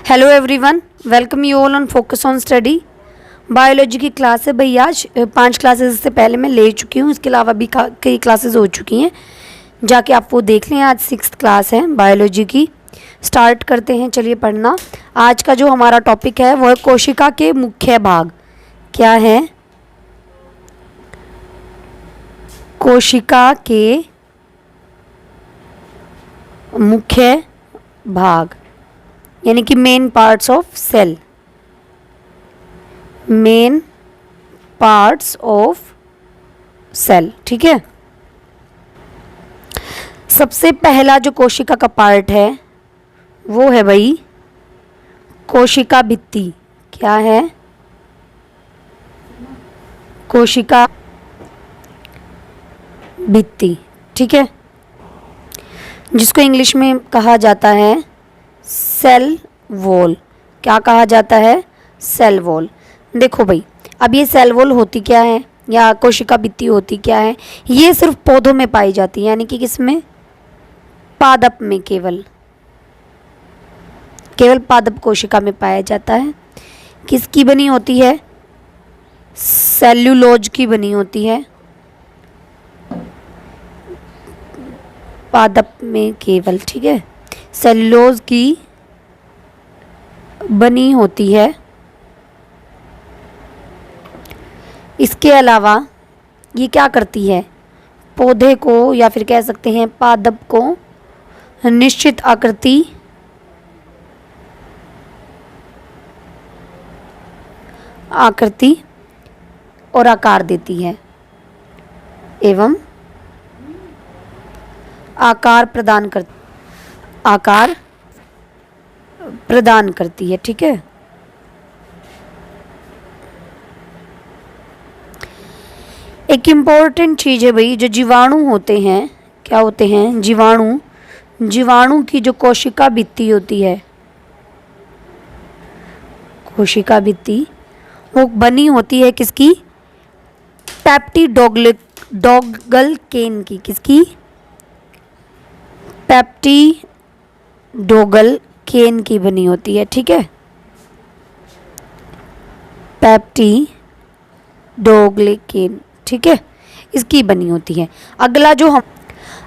Hello everyone, welcome you all on focus on study. Biology की class है भैया। आज 5 क्लासेस इससे पहले मैं ले चुकी हूँ, इसके अलावा भी कई क्लासेस हो चुकी हैं, जाके आप वो देख लें। आज 6th क्लास है बायोलॉजी की। स्टार्ट करते हैं, चलिए पढ़ना। आज का जो हमारा टॉपिक है वो है कोशिका के मुख्य भाग। क्या है? कोशिका के मुख्य भाग, यानी कि main parts of cell. Main parts of cell, ठीक है। सबसे पहला जो कोशिका का पार्ट है वो है भाई कोशिका भित्ति। क्या है? कोशिका भित्ति, ठीक है, जिसको इंग्लिश में कहा जाता है सेल वॉल। क्या कहा जाता है? Cell wall. देखो भाई, अब ये सेल वॉल होती क्या है या कोशिका भित्ति होती क्या है? ये सिर्फ पौधों में पाई जाती है, यानी कि किसमें? पादप में। केवल पादप कोशिका में पाया जाता है। किसकी बनी होती है? सेल्यूलोज की बनी होती है। पादप में केवल, ठीक है, सेल्यूलोज की बनी होती है। इसके अलावा ये क्या करती है? पौधे को या फिर कह सकते हैं पादप को निश्चित आकृति और आकार देती है एवं आकार प्रदान करती है, ठीक है। एक इम्पोर्टेंट चीज़ है भाई, जो जीवाणु होते हैं, क्या होते हैं? जीवाणु की जो कोशिका भित्ति होती है, कोशिका भित्ति, वो बनी होती है किसकी? पेप्टिडोग्लिकेन की। किसकी? पेप्टिडोग्लिकेन की बनी होती है, ठीक है। पेप्टिडोग्लिकेन, ठीक है, इसकी बनी होती है।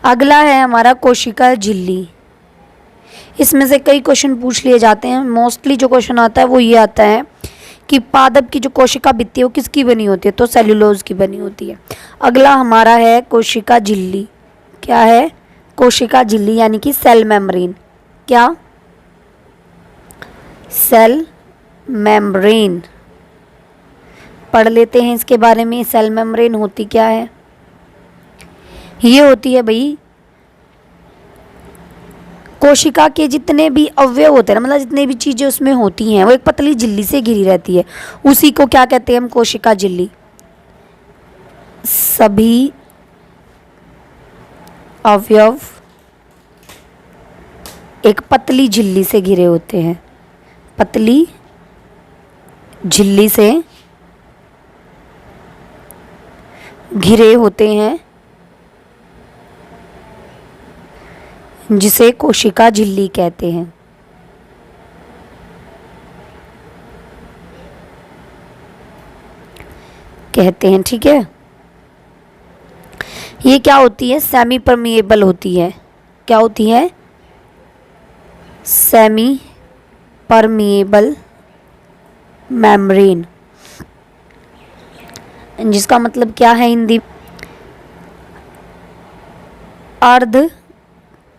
अगला है हमारा कोशिका झिल्ली। इसमें से कई क्वेश्चन पूछ लिए जाते हैं। मोस्टली जो क्वेश्चन आता है वो ये आता है कि पादप की जो कोशिका भित्ति है वो किसकी बनी होती है? तो सेल्यूलोज की बनी होती है। अगला हमारा है कोशिका झिल्ली। क्या है? कोशिका झिल्ली, यानी कि सेल मेम्ब्रेन। क्या? Cell membrane. पढ़ लेते हैं इसके बारे में। सेल मेम्ब्रेन होती क्या है? ये होती है भाई कोशिका के जितने भी अवयव होते हैं ना, मतलब जितने भी चीज़ें उसमें होती हैं, वो एक पतली झिल्ली से घिरी रहती है। उसी को क्या कहते हैं हम? कोशिका झिल्ली। सभी अवयव एक पतली झिल्ली से घिरे होते हैं। पतली झिल्ली से घिरे होते हैं, जिसे कोशिका झिल्ली कहते हैं। ठीक है। ये क्या होती है? सेमी परमिएबल होती है। क्या होती है? सेमी परमिएबल मेम्ब्रेन, जिसका मतलब क्या है हिंदी? अर्ध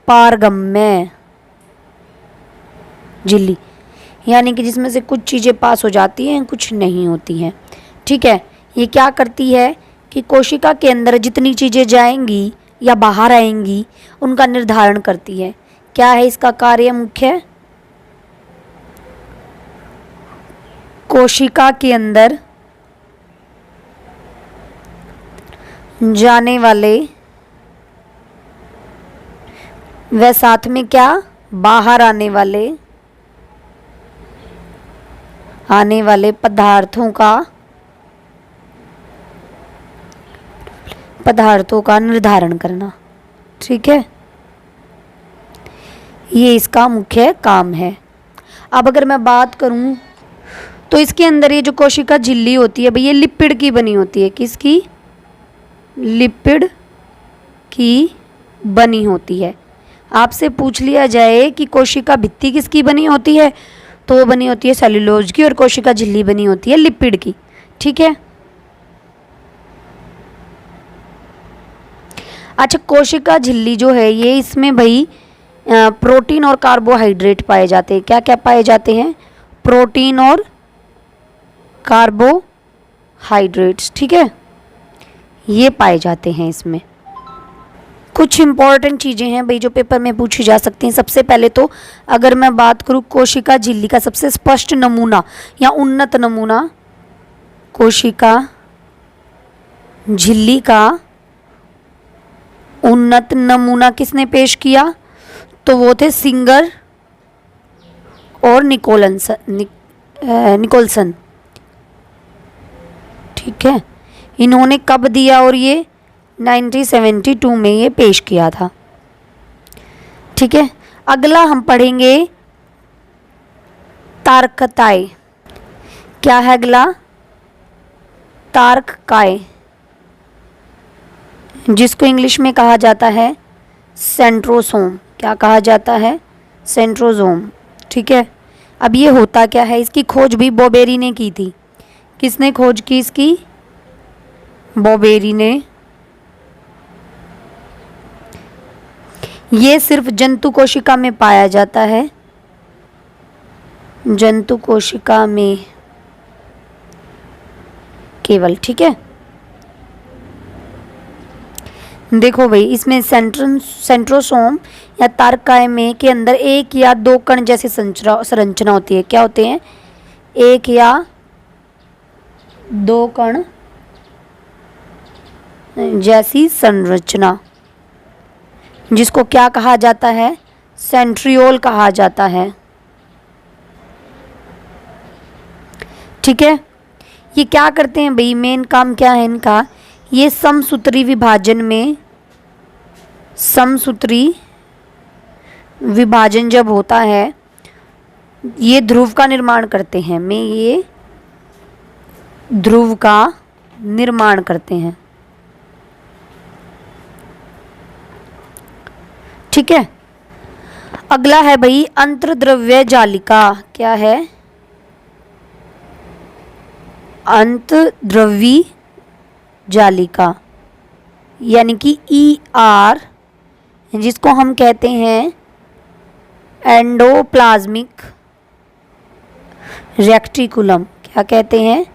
पारगम्य झिल्ली, यानी कि जिसमें से कुछ चीज़ें पास हो जाती हैं, कुछ नहीं होती हैं, ठीक है। ये क्या करती है कि कोशिका के अंदर जितनी चीज़ें जाएंगी या बाहर आएंगी उनका निर्धारण करती है। क्या है इसका कार्य मुख्य? कोशिका के अंदर जाने वाले व साथ में क्या? बाहर आने वाले पदार्थों का निर्धारण करना, ठीक है। ये इसका मुख्य काम है। अब अगर मैं बात करूं तो इसके अंदर ये जो कोशिका झिल्ली होती है भाई, ये लिपिड की बनी होती है। किसकी? लिपिड की बनी होती है। आपसे पूछ लिया जाए कि कोशिका भित्ति किसकी बनी होती है, तो वो बनी होती है सेल्यूलोज की, और कोशिका झिल्ली बनी होती है लिपिड की। ठीक है। अच्छा, कोशिका झिल्ली जो है ये, इसमें भाई प्रोटीन और कार्बोहाइड्रेट पाए जाते हैं। क्या क्या पाए जाते हैं? प्रोटीन और कार्बोहाइड्रेट्स। ठीक है, ये पाए जाते हैं इसमें। कुछ इंपॉर्टेंट चीज़ें हैं भाई जो पेपर में पूछी जा सकती हैं। सबसे पहले तो अगर मैं बात करूँ कोशिका झिल्ली का सबसे स्पष्ट नमूना या उन्नत नमूना, कोशिका झिल्ली का उन्नत नमूना किसने पेश किया? तो वो थे सिंगर और निकोलसन। ठीक है, इन्होंने कब दिया? और ये 1972 में ये पेश किया था। ठीक है, अगला हम पढ़ेंगे तारककाय। क्या है अगला? तारककाय, जिसको इंग्लिश में कहा जाता है सेंट्रोसोम। क्या कहा जाता है? सेंट्रोसोम। ठीक है, अब ये होता क्या है? इसकी खोज भी बॉबेरी ने की थी। किसने खोज की इसकी? बॉबेरी ने। ये सिर्फ जंतु कोशिका में पाया जाता है, जंतु कोशिका में केवल। ठीक है, देखो भाई, इसमें सेंट्रोसोम या तारकाय में के अंदर एक या दो कण जैसी संरचना होती है। क्या होते हैं? एक या दो कण जैसी संरचना, जिसको क्या कहा जाता है? सेंट्रियोल कहा जाता है। ठीक है, ये क्या करते हैं भाई? मेन काम क्या है इनका? ये समसूत्री विभाजन में, समसूत्री विभाजन जब होता है, ये ध्रुव का निर्माण करते हैं। ये ध्रुव का निर्माण करते हैं। ठीक है, अगला है भाई अंतर्द्रव्य जालिका। क्या है? अंतर्द्रव्यी जालिका, यानी कि ER, जिसको हम कहते हैं एंडोप्लाज्मिक रेक्टिकुलम। क्या कहते हैं?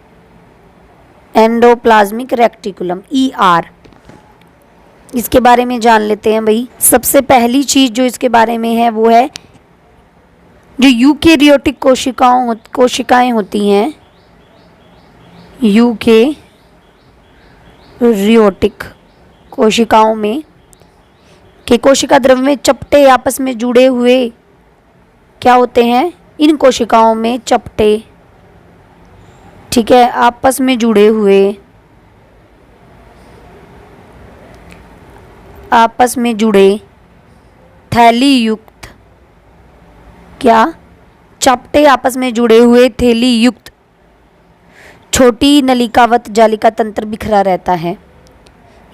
Endoplasmic reticulum, ER। इसके बारे में जान लेते हैं भाई। सबसे पहली चीज जो इसके बारे में है वो है जो यूकेरियोटिक कोशिकाएं होती हैं, यूकेरियोटिक कोशिकाओं में के कोशिका द्रव्य में चपटे आपस में जुड़े हुए क्या होते हैं? इन कोशिकाओं में चपटे, ठीक है, आपस में जुड़े हुए, आपस में जुड़े थैली युक्त, क्या? चपटे आपस में जुड़े हुए थैली युक्त छोटी नलिकावत जालिका तंत्र बिखरा रहता है।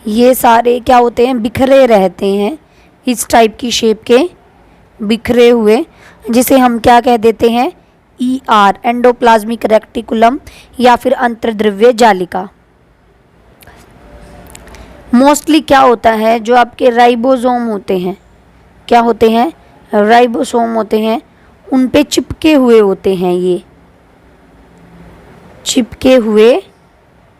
ये सारे क्या होते हैं? बिखरे रहते हैं, इस टाइप की शेप के बिखरे हुए, जिसे हम क्या कह देते हैं? ER, एंडोप्लाज्मिक रेक्टिकुलम या फिर अंतर्द्रव्य जालिका। मोस्टली क्या होता है? जो आपके राइबोसोम होते हैं, क्या होते हैं? राइबोसोम होते हैं, उन पे चिपके हुए होते हैं, ये चिपके हुए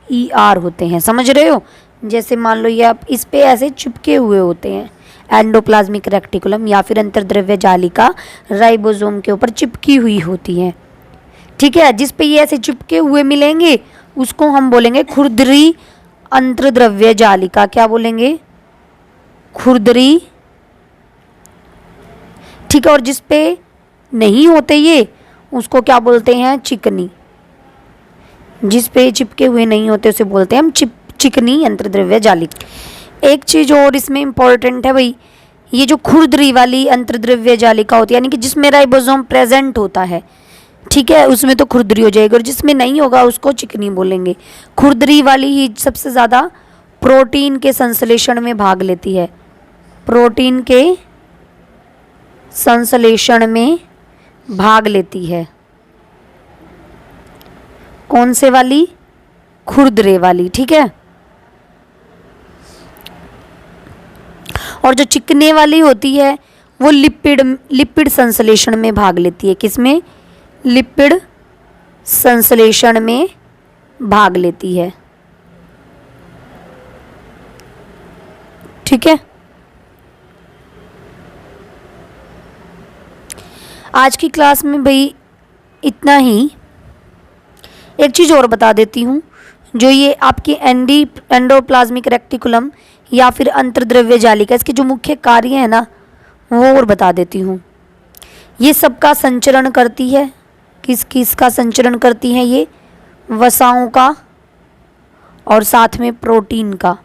ER होते हैं। समझ रहे हो? जैसे मान लो ये आप इस पे ऐसे चिपके हुए होते हैं, एंडोप्लाज्मिक रेक्टिकुलम या फिर अंतर्द्रव्य जालिका राइबोसोम के ऊपर चिपकी हुई होती है। ठीक है, जिस पे ये ऐसे चिपके हुए मिलेंगे उसको हम बोलेंगे खुरदरी अंतर्द्रव्य जालिका। क्या बोलेंगे? खुरदरी। ठीक है, और जिस पे नहीं होते ये उसको क्या बोलते हैं? चिकनी। जिस पे चिपके हुए नहीं होते उसे बोलते हैं हम चिकनी अंतर्द्रव्य जालिका। एक चीज और इसमें इम्पोर्टेंट है भाई, ये जो खुरदरी वाली अंतर्द्रव्य जालिका होती है, यानी कि जिसमें राइबोसोम प्रेजेंट होता है, ठीक है, उसमें तो खुरदरी हो जाएगी, और जिसमें नहीं होगा उसको चिकनी बोलेंगे। खुरदरी वाली ही सबसे ज़्यादा प्रोटीन के संश्लेषण में भाग लेती है, प्रोटीन के संश्लेषण में भाग लेती है। कौन से वाली? खुरदरे वाली, ठीक है। और जो चिकने वाली होती है वो लिपिड संश्लेषण में भाग लेती है। किसमें? लिपिड संश्लेषण में भाग लेती है, ठीक है। आज की क्लास में भाई इतना ही। एक चीज़ और बता देती हूँ, जो ये आपकी एंडोप्लाज्मिक रेक्टिकुलम या फिर अंतर्द्रव्य जालिका, इसके जो मुख्य कार्य है ना, वो और बता देती हूँ। ये सबका संचरण करती है। किसका संचरण करती है ये? वसाओं का और साथ में प्रोटीन का।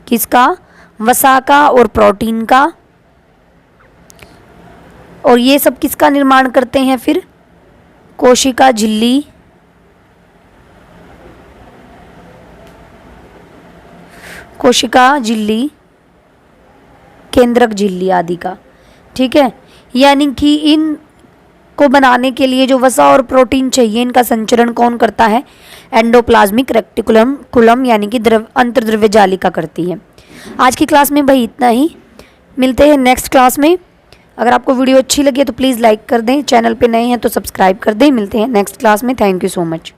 किसका? वसा का और प्रोटीन का। और ये सब किसका निर्माण करते हैं फिर? कोशिका झिल्ली, कोशिका झिल्ली, केंद्रक झिल्ली आदि का, ठीक है। यानी कि इन को बनाने के लिए जो वसा और प्रोटीन चाहिए, इनका संचरण कौन करता है? एंडोप्लाज्मिक रेक्टिकुलम यानी कि अंतर्द्रव्य जालिका करती है। आज की क्लास में भाई इतना ही। मिलते हैं नेक्स्ट क्लास में। अगर आपको वीडियो अच्छी लगी है तो प्लीज़ लाइक कर दें, चैनल पे नए हैं तो सब्सक्राइब कर दें। मिलते हैं नेक्स्ट क्लास में। Thank you so much.